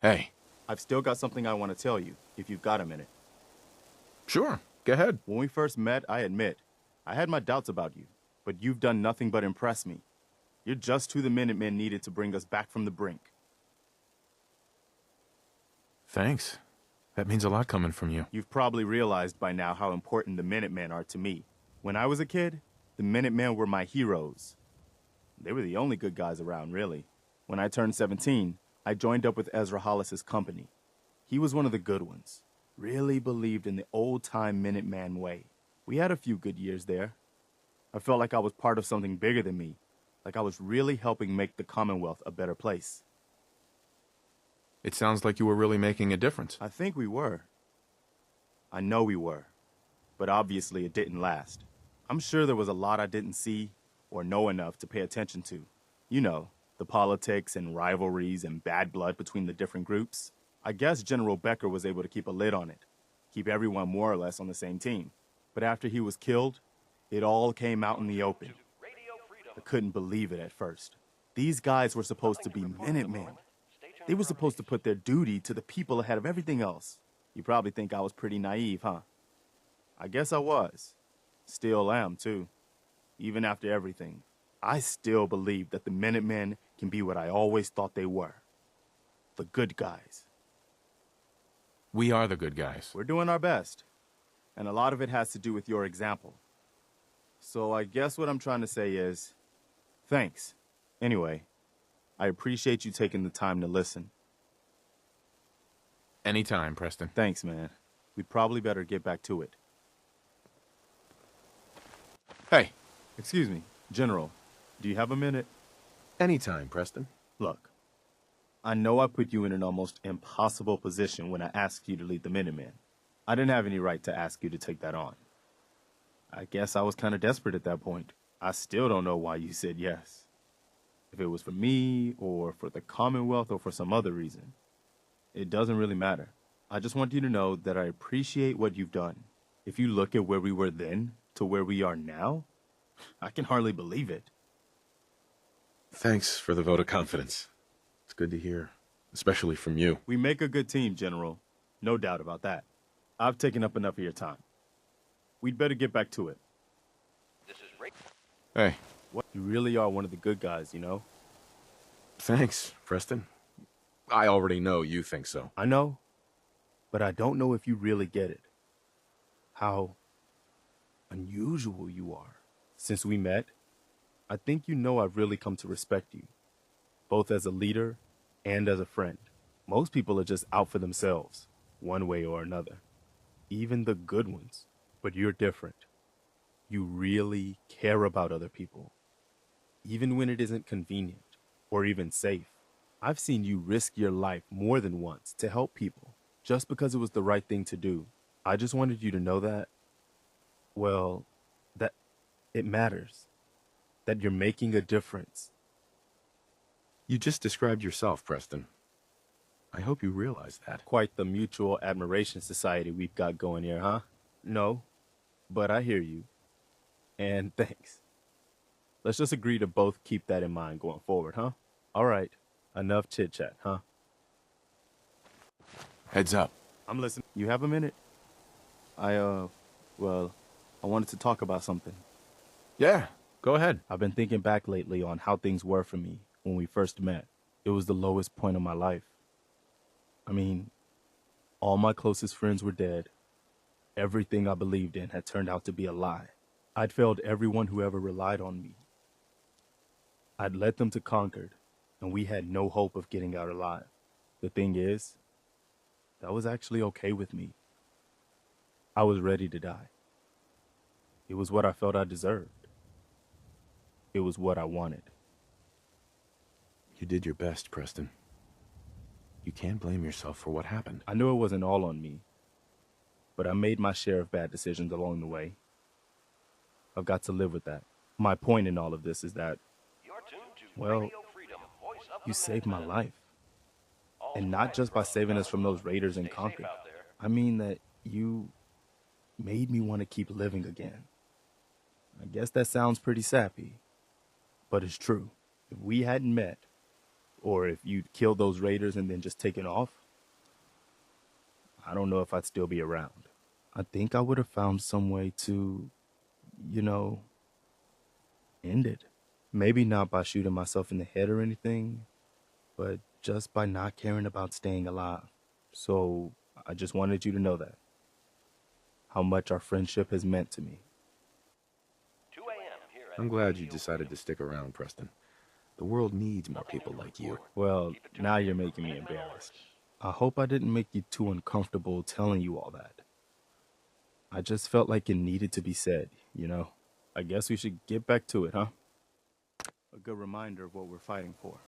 Hey. I've still got something I want to tell you, if you've got a minute. Sure, go ahead. When we first met, I admit, I had my doubts about you, but you've done nothing but impress me. You're just who the Minutemen needed to bring us back from the brink. Thanks. That means a lot coming from you. You've probably realized by now how important the Minutemen are to me. When I was a kid, the Minutemen were my heroes. They were the only good guys around, really. When I turned 17, I joined up with Ezra Hollis's company. He was one of the good ones. Really believed in the old-time Minuteman way. We had a few good years there. I felt like I was part of something bigger than me, like I was really helping make the Commonwealth a better place. It sounds like you were really making a difference. I think we were. I know we were. But obviously it didn't last. I'm sure there was a lot I didn't see or know enough to pay attention to. You know, the politics and rivalries and bad blood between the different groups. I guess General Becker was able to keep a lid on it, keep everyone more or less on the same team. But after he was killed, it all came out in the open. I couldn't believe it at first. These guys were supposed to be Minutemen. They were supposed to put their duty to the people ahead of everything else. You probably think I was pretty naive, huh? I guess I was. Still am, too. Even after everything, I still believe that the Minutemen can be what I always thought they were. The good guys. We are the good guys. We're doing our best. And a lot of it has to do with your example. So I guess what I'm trying to say is, thanks. Anyway, I appreciate you taking the time to listen. Anytime, Preston. Thanks, man. We'd probably better get back to it. Hey. Excuse me, General. Do you have a minute? Anytime, Preston. Look, I know I put you in an almost impossible position when I asked you to lead the Minutemen. I didn't have any right to ask you to take that on. I guess I was kind of desperate at that point. I still don't know why you said yes. If it was for me, or for the Commonwealth, or for some other reason. It doesn't really matter. I just want you to know that I appreciate what you've done. If you look at where we were then to where we are now, I can hardly believe it. Thanks for the vote of confidence. It's good to hear, especially from you. We make a good team, General. No doubt about that. I've taken up enough of your time. We'd better get back to it. This is Rick. Hey. What? You really are one of the good guys, you know? Thanks, Preston. I already know you think so. I know, but I don't know if you really get it. How unusual you are. Since we met, I think you know I've really come to respect you, both as a leader and as a friend. Most people are just out for themselves, one way or another. Even the good ones. But you're different. You really care about other people. Even when it isn't convenient or even safe. I've seen you risk your life more than once to help people just because it was the right thing to do. I just wanted you to know that, well, that it matters. That you're making a difference. You just described yourself, Preston. I hope you realize that. Quite the mutual admiration society we've got going here, huh? No, but I hear you. And thanks. Let's just agree to both keep that in mind going forward, huh? All right. Enough chit-chat, huh? Heads up. I'm listening. You have a minute? I wanted to talk about something. Yeah, go ahead. I've been thinking back lately on how things were for me when we first met. It was the lowest point of my life. I mean, all my closest friends were dead. Everything I believed in had turned out to be a lie. I'd failed everyone who ever relied on me. I'd led them to Concord, and we had no hope of getting out alive. The thing is, that was actually okay with me. I was ready to die. It was what I felt I deserved. It was what I wanted. You did your best, Preston. You can't blame yourself for what happened. I knew it wasn't all on me, but I made my share of bad decisions along the way. I've got to live with that. My point in all of this is that, well, you saved my life. And not just by saving us from those raiders in Concord. I mean that you made me want to keep living again. I guess that sounds pretty sappy, but it's true. If we hadn't met, or if you'd killed those raiders and then just taken off, I don't know if I'd still be around. I think I would have found some way to, you know, end it. Maybe not by shooting myself in the head or anything, but just by not caring about staying alive. So I just wanted you to know that. How much our friendship has meant to me. 2 a.m. here at I'm glad you decided to stick around, Preston. The world needs more people like you. Well, now you're making me embarrassed. I hope I didn't make you too uncomfortable telling you all that. I just felt like it needed to be said, you know? I guess we should get back to it, huh? A good reminder of what we're fighting for.